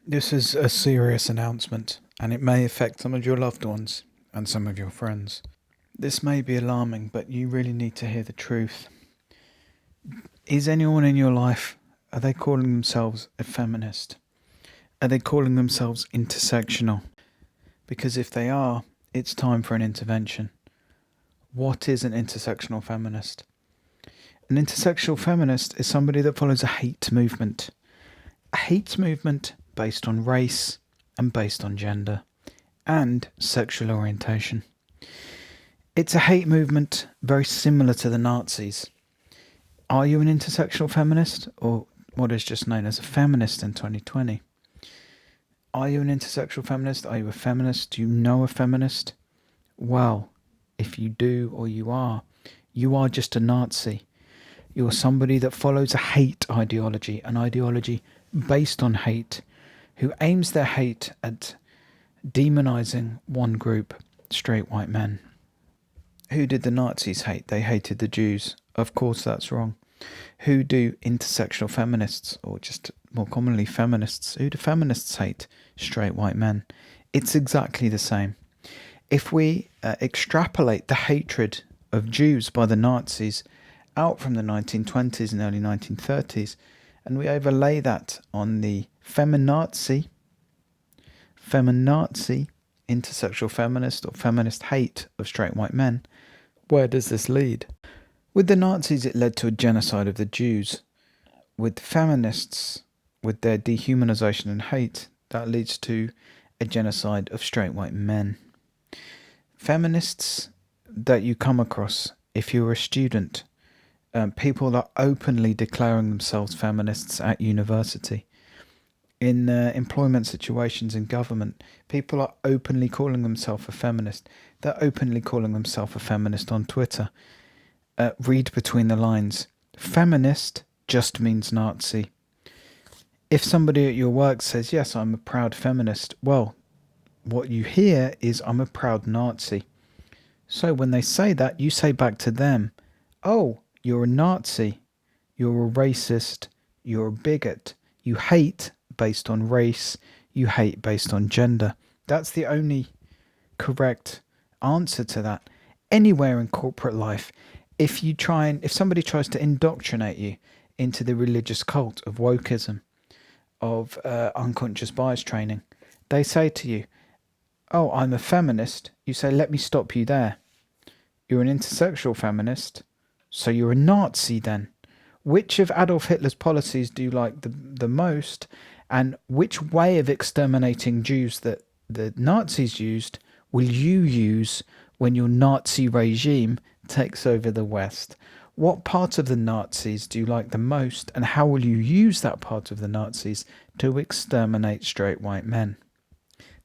This is a serious announcement, and it may affect some of your loved ones and some of your friends. This may be alarming, but you really need to hear the truth. Is anyone in your life, are they calling themselves a feminist? Are they calling themselves intersectional? Because if they are, it's time for an intervention. What is an intersectional feminist? An intersectional feminist is somebody that follows a hate movement. A hate movement based on race and based on gender and sexual orientation. It's a hate movement very similar to the Nazis. Are you an intersectional feminist, or what is just known as a feminist in 2020? Are you an intersectional feminist? Are you a feminist? Do you know a feminist? Well, if you do or you are just a Nazi. You're somebody that follows a hate ideology, an ideology based on hate, who aims their hate at demonizing one group, straight white men. Who did the Nazis hate? They hated the Jews. Of course that's wrong. Who do intersectional feminists, or just more commonly feminists, who do feminists hate? Straight white men. It's exactly the same. If we extrapolate the hatred of Jews by the Nazis out from the 1920s and early 1930s, and we overlay that on the feminazi, intersexual feminist or feminist hate of straight white men, where does this lead? With the Nazis, it led to a genocide of the Jews. With feminists, with their dehumanization and hate, that leads to a genocide of straight white men. Feminists that you come across, if you're a student, people are openly declaring themselves feminists at university. In employment situations in government, people are openly calling themselves a feminist. They're openly calling themselves a feminist on Twitter. Read between the lines. Feminist just means Nazi. If somebody at your work says, yes, I'm a proud feminist, well, what you hear is, I'm a proud Nazi. So when they say that, you say back to them, oh, you're a Nazi, you're a racist, you're a bigot, you hate based on race, you hate based on gender. That's the only correct answer to that. Anywhere in corporate life, if somebody tries to indoctrinate you into the religious cult of wokism, of unconscious bias training, they say to you, oh, I'm a feminist. You say, let me stop you there. You're an intersexual feminist, so you're a Nazi then. Which of Adolf Hitler's policies do you like the most? And which way of exterminating Jews that the Nazis used will you use when your Nazi regime takes over the West? What part of the Nazis do you like the most, and how will you use that part of the Nazis to exterminate straight white men?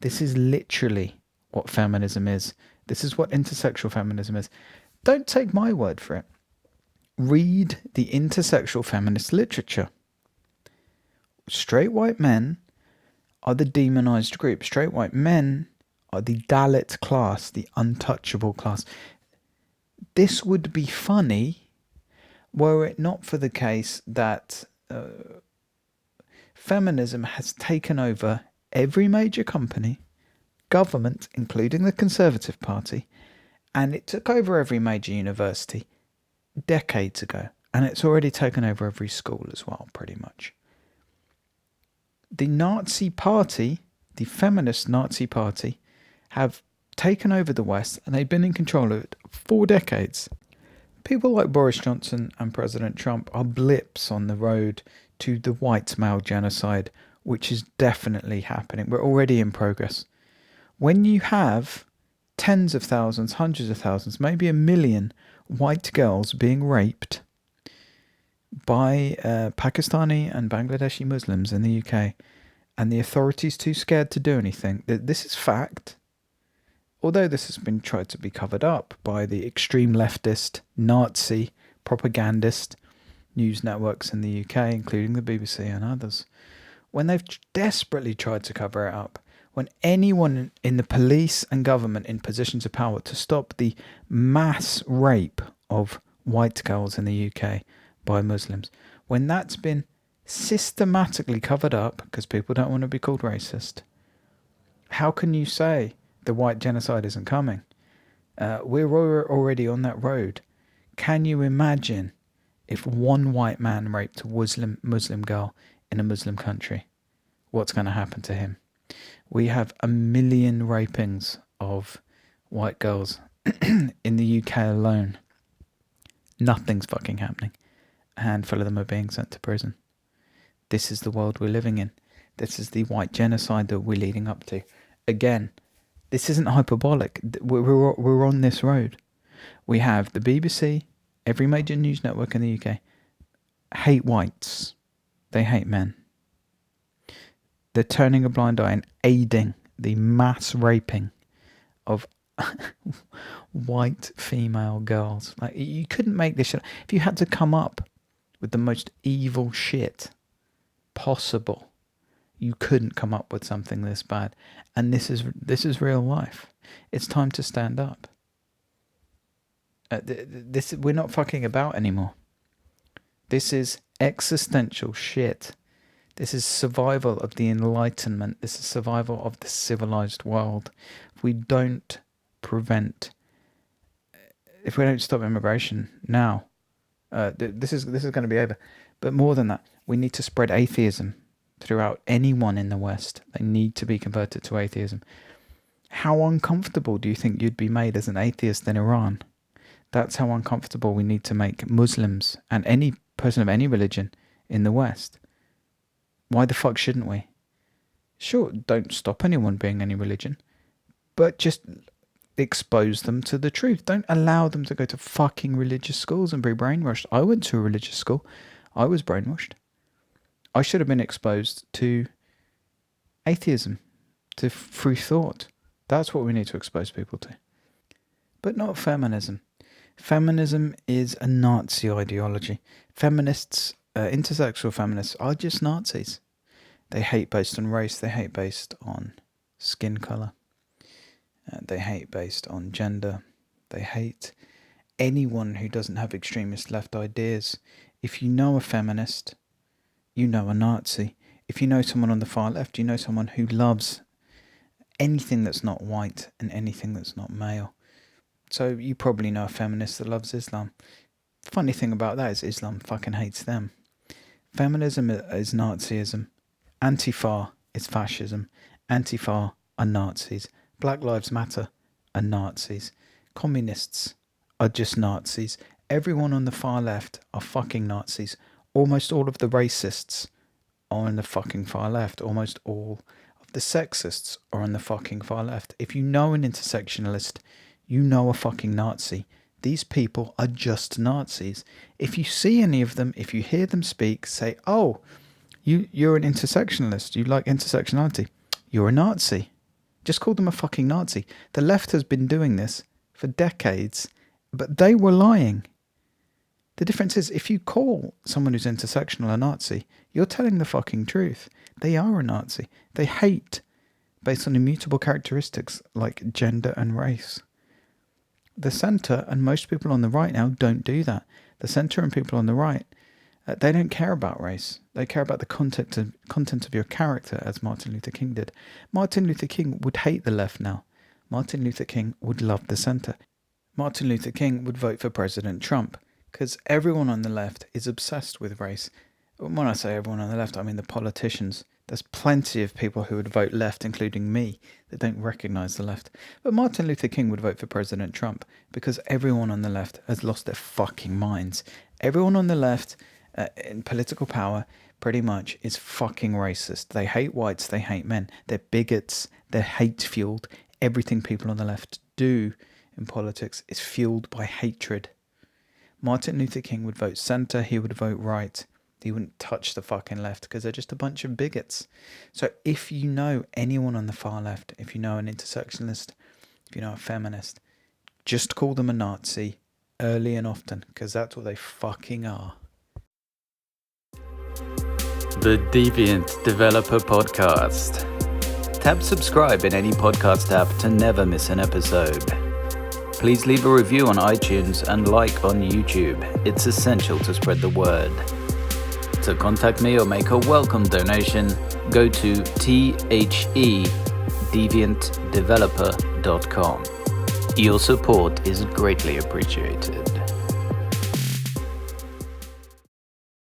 This is literally what feminism is. This is what intersexual feminism is. Don't take my word for it. Read the intersexual feminist literature. Straight white men are the demonized group. Straight white men are the Dalit class, the untouchable class. This would be funny were it not for the case that feminism has taken over every major company, government, including the Conservative Party, and it took over every major university decades ago, and it's already taken over every school as well, pretty much. The Nazi Party, the feminist Nazi Party, have taken over the West, and they've been in control of it for decades. People like Boris Johnson and President Trump are blips on the road to the white male genocide, which is definitely happening. We're already in progress. When you have tens of thousands, hundreds of thousands, maybe 1 million white girls being raped by Pakistani and Bangladeshi Muslims in the UK, and the authorities too scared to do anything, this is fact. Although this has been tried to be covered up by the extreme leftist, Nazi, propagandist news networks in the UK, including the BBC and others, when they've desperately tried to cover it up, when anyone in the police and government in positions of power to stop the mass rape of white girls in the UK by Muslims, when that's been systematically covered up because people don't want to be called racist. How can you say the white genocide isn't coming? We're already on that road. Can you imagine if one white man raped a Muslim girl in a Muslim country? What's going to happen to him? We have 1 million rapings of white girls in the UK alone. Nothing's fucking happening. A handful of them are being sent to prison. This is the world we're living in. This is the white genocide that we're leading up to. Again, this isn't hyperbolic. We're on this road. We have the BBC, every major news network in the UK, hate whites. They hate men. They're turning a blind eye and aiding the mass raping of white female girls. Like, you couldn't make this shit. If you had to come up with the most evil shit possible, you couldn't come up with something this bad. And this is real life. It's time to stand up. We're not fucking about anymore. This is existential shit. This is survival of the Enlightenment. This is survival of the civilized world. If we don't stop immigration now, this is going to be over. But more than that, we need to spread atheism throughout anyone in the West. They need to be converted to atheism. How uncomfortable do you think you'd be made as an atheist in Iran? That's how uncomfortable we need to make Muslims and any person of any religion in the West. Why the fuck shouldn't we? Sure, don't stop anyone being any religion, but just expose them to the truth. Don't allow them to go to fucking religious schools and be brainwashed. I went to a religious school. I was brainwashed. I should have been exposed to atheism, to free thought. That's what we need to expose people to. But not feminism. Feminism is a Nazi ideology. Feminists, intersexual feminists, are just Nazis. They hate based on race. They hate based on skin colour. They hate based on gender. They hate anyone who doesn't have extremist left ideas. If you know a feminist, you know a Nazi. If you know someone on the far left, you know someone who loves anything that's not white and anything that's not male. So you probably know a feminist that loves Islam. Funny thing about that is Islam fucking hates them. Feminism is Nazism. Antifa is fascism. Antifa are Nazis. Black Lives Matter are Nazis. Communists are just Nazis. Everyone on the far left are fucking Nazis. Almost all of the racists are on the fucking far left. Almost all of the sexists are on the fucking far left. If you know an intersectionalist, you know a fucking Nazi. These people are just Nazis. If you see any of them, if you hear them speak, say, oh, you're an intersectionalist. You like intersectionality. You're a Nazi. Just call them a fucking Nazi. The left has been doing this for decades, but they were lying. The difference is, if you call someone who's intersectional a Nazi, you're telling the fucking truth. They are a Nazi. They hate based on immutable characteristics like gender and race. The centre and most people on the right now don't do that. The centre and people on the right, they don't care about race. They care about the content of your character, as Martin Luther King did. Martin Luther King would hate the left now. Martin Luther King would love the centre. Martin Luther King would vote for President Trump because everyone on the left is obsessed with race. When I say everyone on the left, I mean the politicians. There's plenty of people who would vote left, including me, that don't recognise the left. But Martin Luther King would vote for President Trump because everyone on the left has lost their fucking minds. Everyone on the left in political power pretty much is fucking racist. They hate whites, they hate men. They're bigots, they're hate-fueled. Everything people on the left do in politics is fueled by hatred. Martin Luther King would vote centre, he would vote right. He wouldn't touch the fucking left because they're just a bunch of bigots. So if you know anyone on the far left, if you know an intersectionalist, if you know a feminist, just call them a Nazi early and often because that's what they fucking are. The Deviant Developer Podcast. Tap subscribe in any podcast app to never miss an episode. Please leave a review on iTunes and like on YouTube. It's essential to spread the word. to contact me or make a welcome donation, go to thedeviantdeveloper.com. Your support is greatly appreciated.